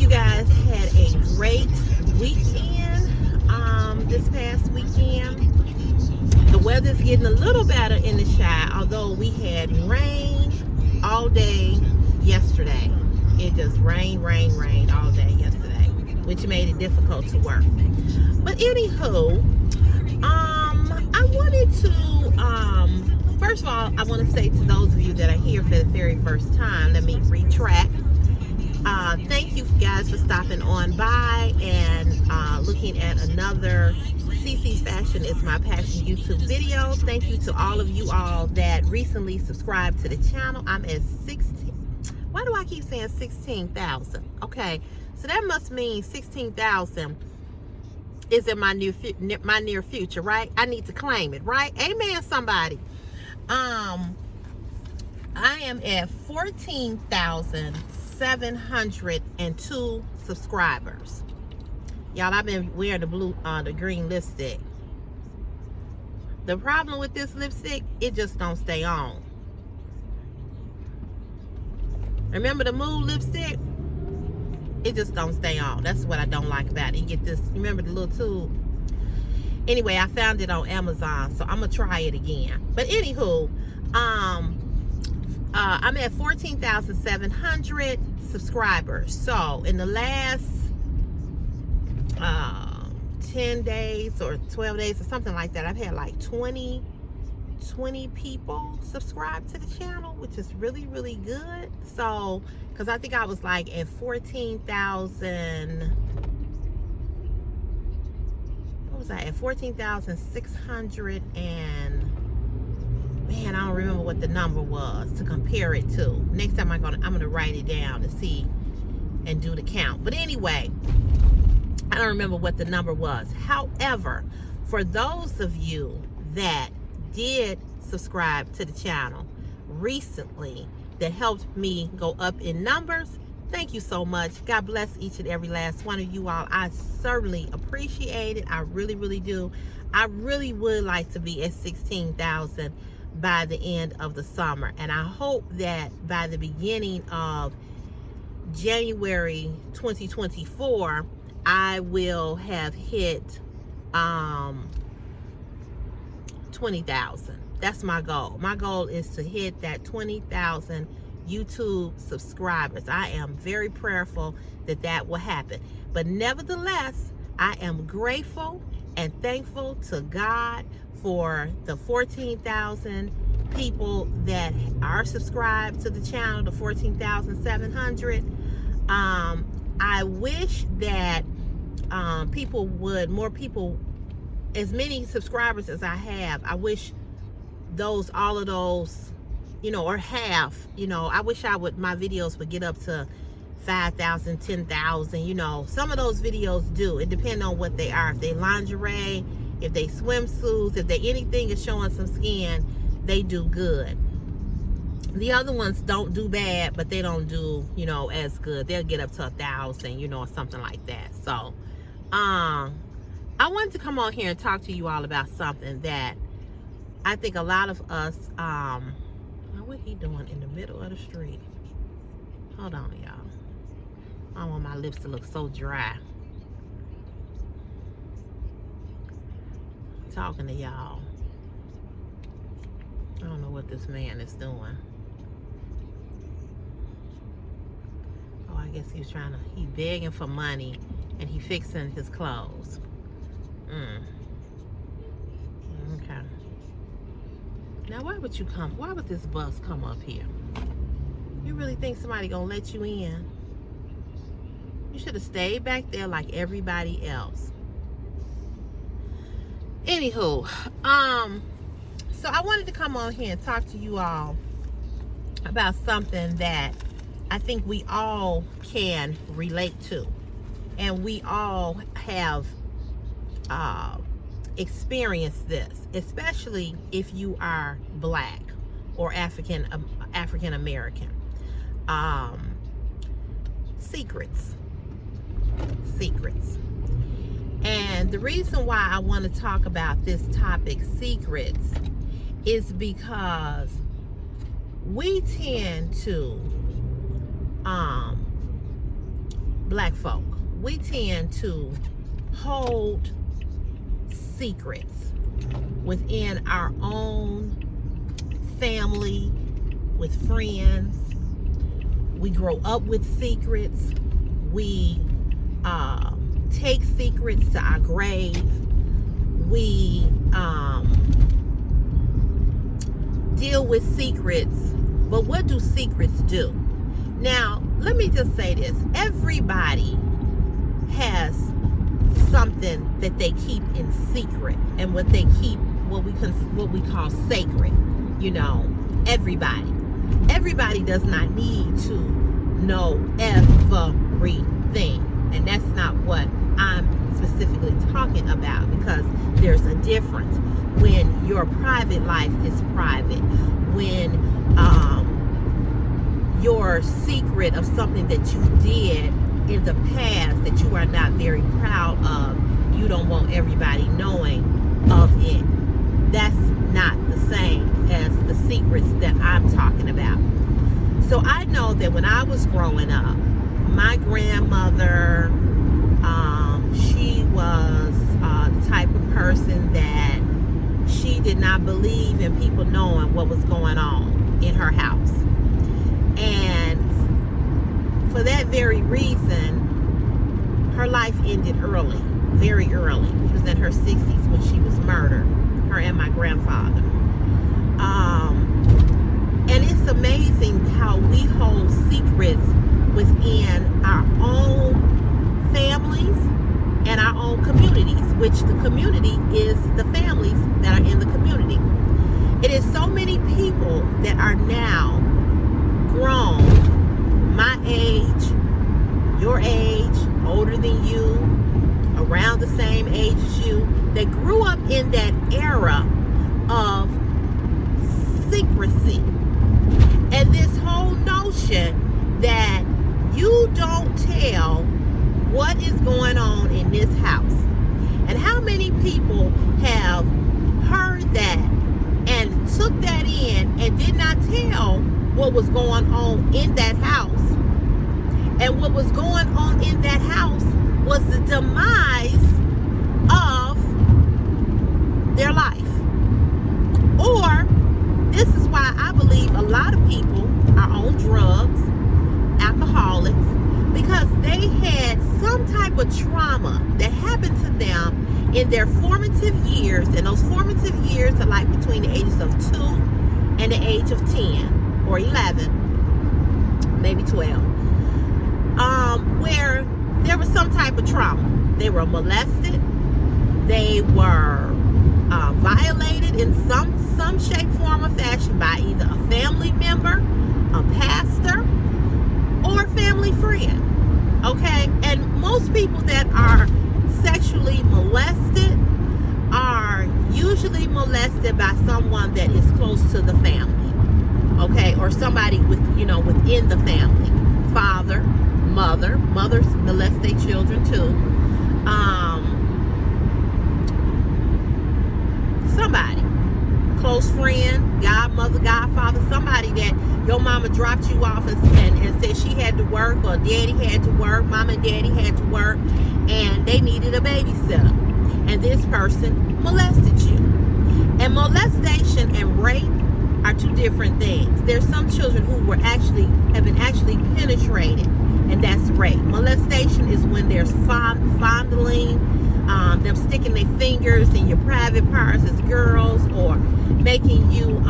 you guys had a great weekend. This past weekend, the weather's getting a little better in the Chi, although we had rain all day yesterday. It just rained all day yesterday, which made it difficult to work. But anywho, I wanted to, first of all, I want to say to those of you that are here for the very first time, let me retract. Thank you guys for stopping on by and looking at another CC's Fashion is My Passion YouTube video. Thank you to all of you all that recently subscribed to the channel. I'm at 16. Why do I keep saying 16,000? Okay, so that must mean 16,000 is in my near future, right? I need to claim it, right? Amen, somebody. I am at 14,702 subscribers. Y'all, I've been wearing the green lipstick. The problem with this lipstick, it just don't stay on. Remember the Mood lipstick? It just don't stay on. That's what I don't like about it. You get this, remember the little tube? Anyway, I found it on Amazon, so I'm gonna try it again. But anywho, I'm at 14,700 subscribers. So in the last 10 days or 12 days or something like that, I've had like 20 people subscribe to the channel, which is really, really good. So, because I think I was like at 14,000, what was I at? 14,600 and, man, I don't remember what the number was to compare it to. Next time I'm gonna write it down and see and do the count. But anyway, I don't remember what the number was. However, for those of you that did subscribe to the channel recently, that helped me go up in numbers, thank you so much. God bless each and every last one of you all. I certainly appreciate it. I really, really do. I really would like to be at 16,000 by the end of the summer, and I hope that by the beginning of January 2024 I will have hit 20,000. That's my goal. My goal is to hit that 20,000 YouTube subscribers. I am very prayerful that that will happen. But nevertheless, I am grateful and thankful to God for the 14,000 people that are subscribed to the channel, the 14,700. I wish that more people, as many subscribers as I have, I wish all of those, or half, I wish my videos would get up to 5,000, 10,000, some of those videos do. It depends on what they are. If they lingerie, if they swimsuits, if they anything is showing some skin, they do good. The other ones don't do bad, but they don't do, as good. They'll get up to 1,000, or something like that. So, I wanted to come on here and talk to you all about something that I think a lot of us, what he doing in the middle of the street? Hold on, y'all. I don't want my lips to look so dry. I'm talking to y'all. I don't know what this man is doing. Oh, I guess he's begging for money and he fixing his clothes. Okay. Now, why would this bus come up here? You really think somebody gonna let you in? You should have stayed back there like everybody else. Anywho, so I wanted to come on here and talk to you all about something that I think we all can relate to, and we all have experienced this, especially if you are Black or African American. Secrets. And the reason why I want to talk about this topic, secrets, is because we tend to black folk, we tend to hold secrets within our own family, with friends. We grow up with secrets. We take secrets to our grave. We deal with secrets. But what do secrets do? Now, let me just say this. Everybody has something that they keep in secret, and what they keep, what we call sacred. You know, everybody does not need to know everything, and that's not what I'm specifically talking about, because there's a difference when your private life is private, when your secret of something that you did in the past that you are not very proud of, you don't want everybody knowing of it. That's not the same as the secrets that I'm talking about. So I know that when I was growing up, my grandmother, she was the type of person that she did not believe in people knowing what was going on in her house. And for that very reason, her life ended early, very early. She was in her 60s when she was murdered, her and my grandfather. And it's amazing how we hold secrets within our own families and our own communities, which the community is the families that are in the community. It is so many people that are now grown, my age, your age, older than you, around the same age as you, that grew up in that era of secrecy. And this whole notion that you don't tell what is going on in this house. And how many people have heard that and took that in and did not tell what was going on in that house? And what was going on in that house was the demise of their life. Or, this is why I believe a lot of people are on drugs, alcoholics, because they had some type of trauma that happened to them in their formative years. And those formative years are like between the ages of 2 and the age of 10 or 11, maybe 12. Where there was some type of trauma. They were molested. They were violated in some shape, form, or fashion by either a family member, a pastor, or a family friend. Okay? And most people that are sexually molested are usually molested by someone that is close to the family. Okay? Or somebody within the family. Father, mothers molest their children too. Somebody, close friend, godmother, godfather, somebody that your mama dropped you off and said she had to work, or daddy had to work, mama and daddy had to work, and they needed a babysitter. And this person molested you. And molestation and rape are two different things. There's some children who have been penetrated, and that's rape. Molestation is when there's fondling, them sticking their fingers in your private parts as girls, or making you,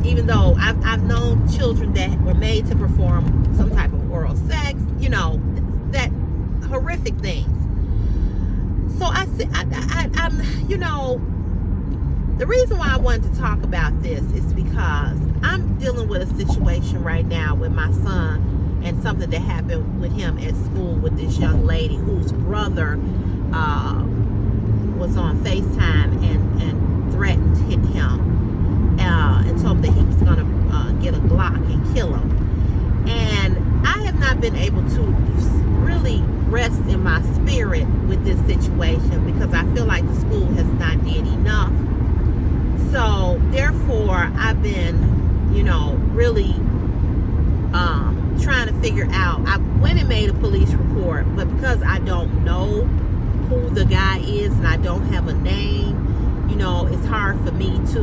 even though I've known children that were made to perform some type of oral sex, that horrific things. So the reason why I wanted to talk about this is because I'm dealing with a situation right now with my son, and something that happened with him at school with this young lady whose brother was on FaceTime and threatened him and told him that he was going to get a Glock and kill him. And I have not been able to really rest in my spirit with this situation, because I feel like the school has not did enough. So therefore, I've been, really trying to figure out. I went and made a police report, but because I don't know who the guy is and I don't have a name, it's hard for me to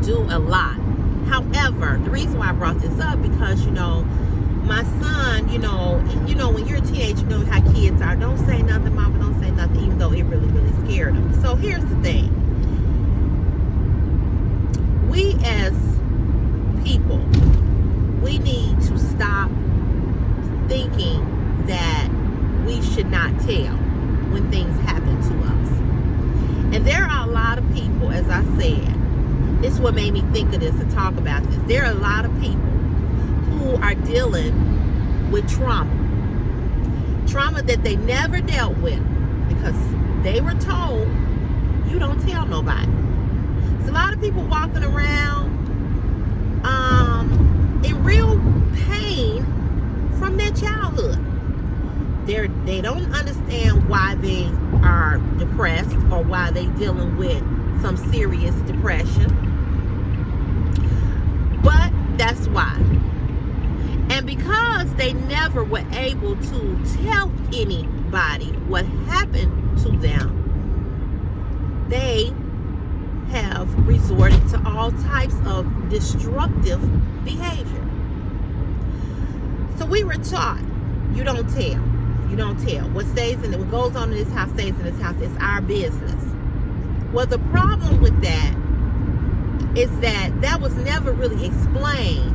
do a lot. However, the reason why I brought this up because my son, when you're a teenager, you know how kids are. Don't say nothing, mama, don't say nothing, even though it really, really scared him. So here's the thing. We as people, we need to stop thinking that we should not tell when things happen to us. And there are a lot of people, as I said, this is what made me think of this and talk about this. There are a lot of people who are dealing with trauma that they never dealt with because they were told you don't tell nobody. There's a lot of people walking around in real pain from their childhood. They don't understand why they are depressed or why they're dealing with some serious depression, but that's why. And because they never were able to tell anybody what happened to them, they have resorted to all types of destructive behavior. So we were taught, you don't tell. You don't tell. What goes on in this house stays in this house. It's our business. Well, the problem with that is that was never really explained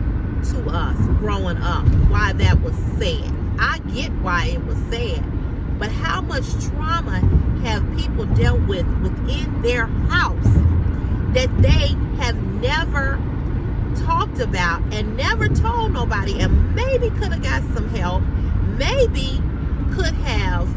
to us growing up, why that was said. I get why it was said, but how much trauma have people dealt with within their house that they have never talked about and never told nobody, and maybe could have got some help, maybe could have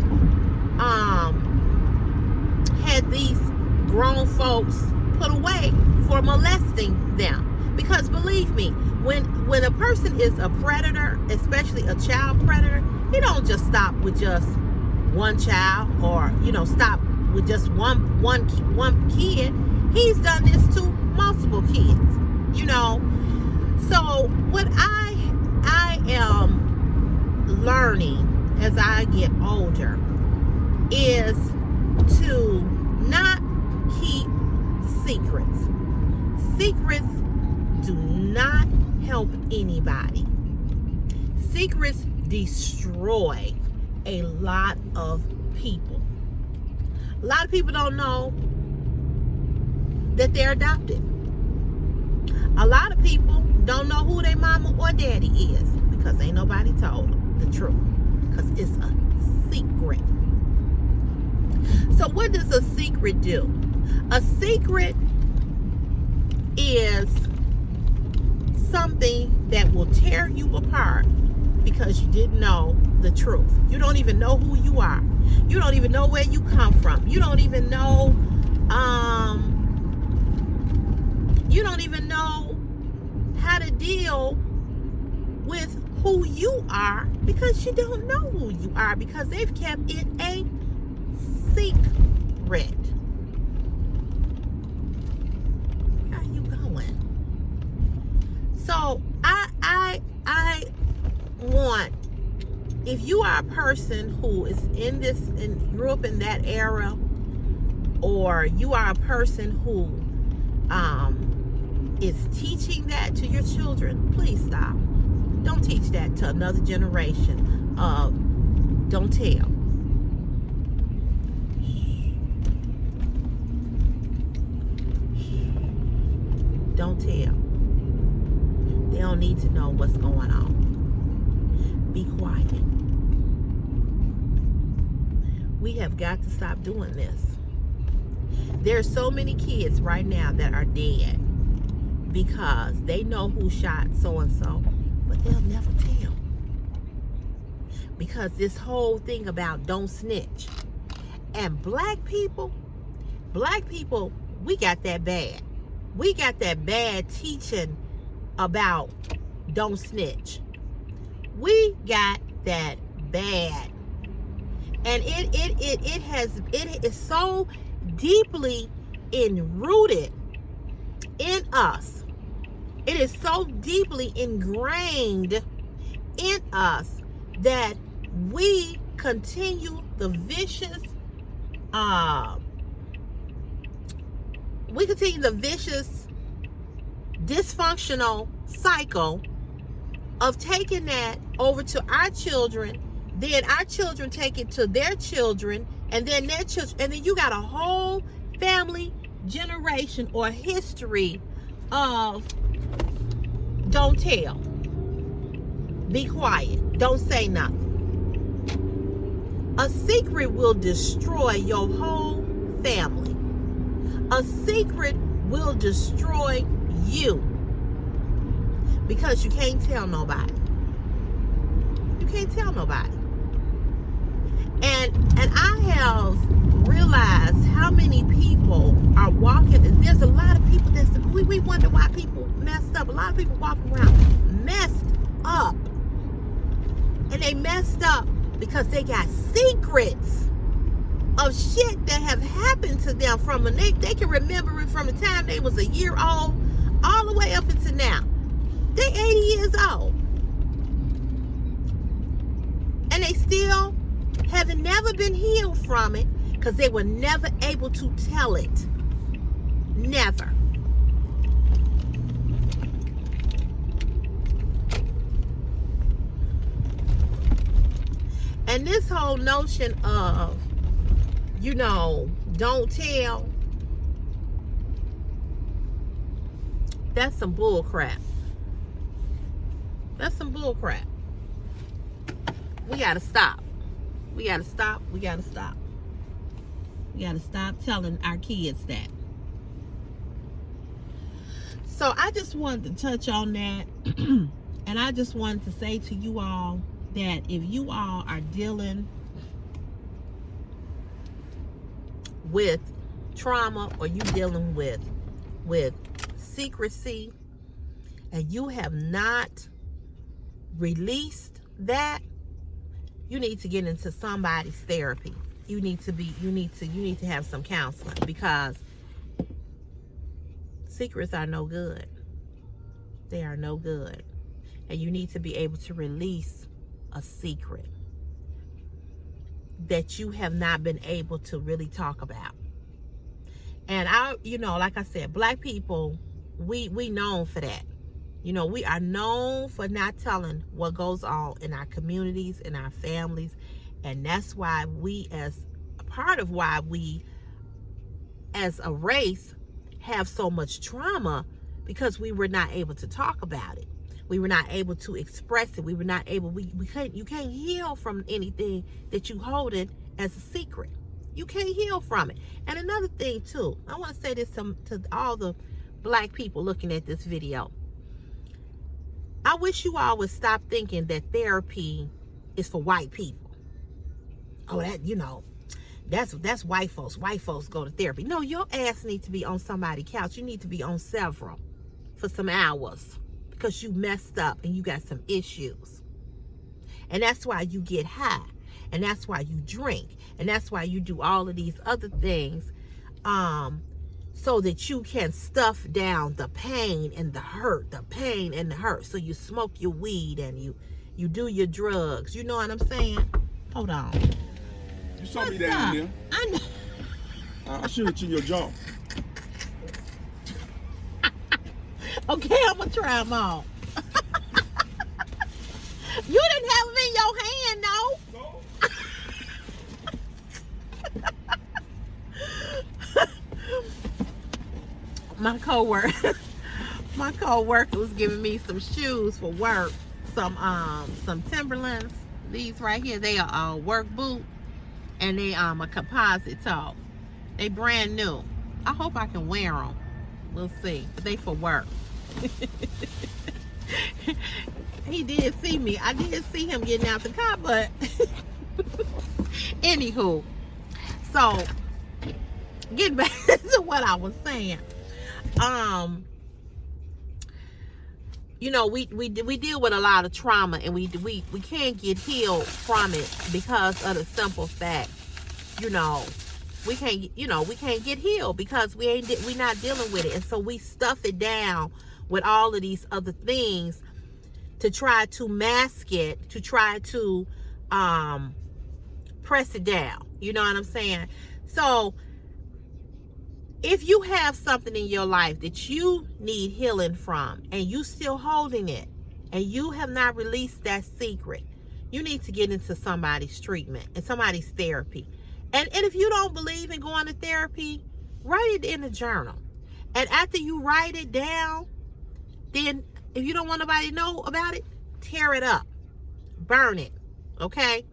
had these grown folks put away for molesting them. Because believe me, when a person is a predator, especially a child predator, he don't just stop with just one child or stop with just one kid. He's done this to multiple kids. So what I am learning as I get older is to not keep secrets. Secrets do not help anybody. Secrets destroy a lot of people. A lot of people don't know that they're adopted. A lot of people don't know who their mama or daddy is because ain't nobody told them the truth, because it's a secret. So what does a secret do? A secret is something that will tear you apart because you didn't know the truth. You don't even know who you are. You don't even know where you come from. You don't even know how to deal with who you are because you don't know who you are, because they've kept it a secret. Where are you going? So I want, if you are a person who is in this and grew up in that era, or you are a person who is teaching that to your children, please stop. Don't teach that to another generation of don't tell. Don't tell. They don't need to know what's going on. Be quiet. We have got to stop doing this. There's so many kids right now that are dead because they know who shot so-and-so, but they'll never tell. Because this whole thing about don't snitch. And black people, we got that bad. We got that bad teaching about don't snitch. We got that bad. And it is so deeply enrooted in us. It is so deeply ingrained in us that we continue the vicious dysfunctional cycle of taking that over to our children, then our children take it to their children, and then their children, and then you got a whole family generation or history of don't tell, be quiet, don't say nothing. A secret will destroy your whole family. A secret will destroy you, because you can't tell nobody. You can't tell nobody. And I have realized how many people are walking. There's a lot of people that we wonder why people messed up. A lot of people walking around messed up, and they messed up because they got secrets of shit that have happened to them from they can remember it from the time they was a year old all the way up into now. They 80 years old, and they still haven't never been healed from it because they were never able to tell it. Never. And this whole notion of, don't tell, that's some bull crap. That's some bull crap. We gotta stop. We gotta stop. We gotta stop. We gotta stop telling our kids that. So I just wanted to touch on that. And I just wanted to say to you all that if you all are dealing with trauma, or you dealing with secrecy, and you have not released that, you need to get into somebody's therapy. You need to have some counseling, because secrets are no good. They are no good. And you need to be able to release a secret that you have not been able to really talk about. And like I said, black people, we known for that. We are known for not telling what goes on in our communities, in our families. And that's why part of why we as a race have so much trauma, because we were not able to talk about it. We were not able to express it. We were not able, you can't heal from anything that you hold it as a secret. You can't heal from it. And another thing too, I want to say this to all the black people looking at this video. I wish you all would stop thinking that therapy is for white people. Oh, that's white folks. White folks go to therapy. No, your ass needs to be on somebody's couch. You need to be on several for some hours, because you messed up and you got some issues. And that's why you get high. And that's why you drink. And that's why you do all of these other things, so that you can stuff down the pain and the hurt, So you smoke your weed and you do your drugs. You know what I'm saying? Hold on. You saw me down there. I know. I'll shoot it in your jaw. Okay, I'm gonna try them all. You didn't have them in your hand, no? My co-worker was giving me some shoes for work, some Timberlands. These right here, they are work boot, and they a composite toe. They brand new. I hope I can wear them. We'll see, but they for work. He did see me. I did see him getting out the car, but anywho, so get back to what I was saying. We deal with a lot of trauma, and we can't get healed from it because of the simple fact, we can't get healed because we're not dealing with it. And so we stuff it down with all of these other things to try to mask it, to try to press it down. You know what I'm saying? So if you have something in your life that you need healing from and you still holding it and you have not released that secret, you need to get into somebody's treatment and somebody's therapy. And if you don't believe in going to therapy, write it in a journal. And after you write it down, then if you don't want nobody to know about it, tear it up, burn it, okay?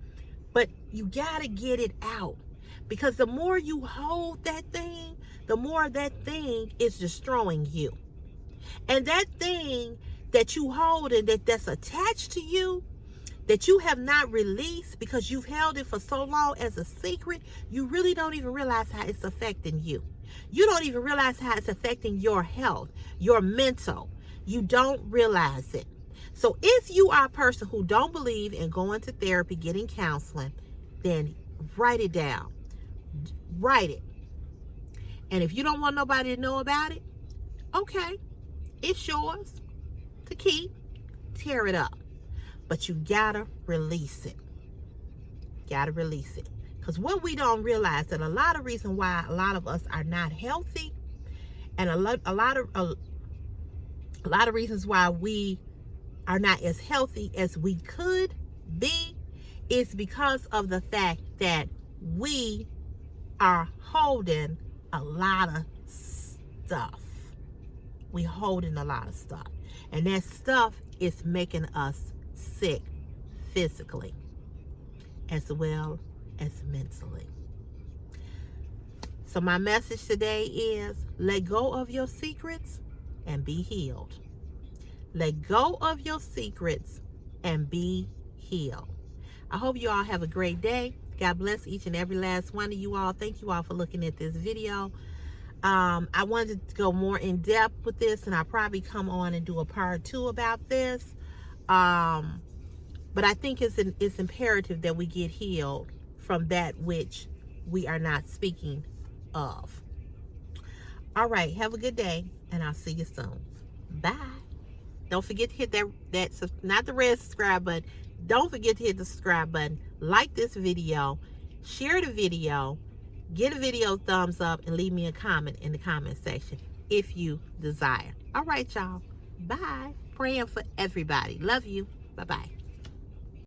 But you gotta get it out, because the more you hold that thing, the more that thing is destroying you. And that thing that you hold and that's attached to you, that you have not released because you've held it for so long as a secret, you really don't even realize how it's affecting you. You don't even realize how it's affecting your health, your mental. You don't realize it. So if you are a person who don't believe in going to therapy, getting counseling, then write it down. Write it. And if you don't want nobody to know about it, okay, it's yours to keep. Tear it up. But you gotta release it. Gotta release it. Because what we don't realize, that a lot of reason why a lot of us are not healthy, and a lot of reasons why we are not as healthy as we could be, is because of the fact that we are holding a lot of stuff. We holding a lot of stuff. And that stuff is making us sick physically as well as mentally. So my message today is, let go of your secrets and be healed. Let go of your secrets and be healed. I hope you all have a great day. God bless each and every last one of you all. Thank you all for looking at this video. I wanted to go more in depth with this, and I'll probably come on and do a part 2 about this. But I think it's imperative that we get healed from that which we are not speaking of. All right, have a good day, and I'll see you soon. Bye. Don't forget to hit that not the red subscribe button. Don't forget to hit the subscribe button. Like this video, share the video, get a video thumbs up, and leave me a comment in the comment section if you desire. All right, y'all. Bye. Praying for everybody. Love you. Bye-bye.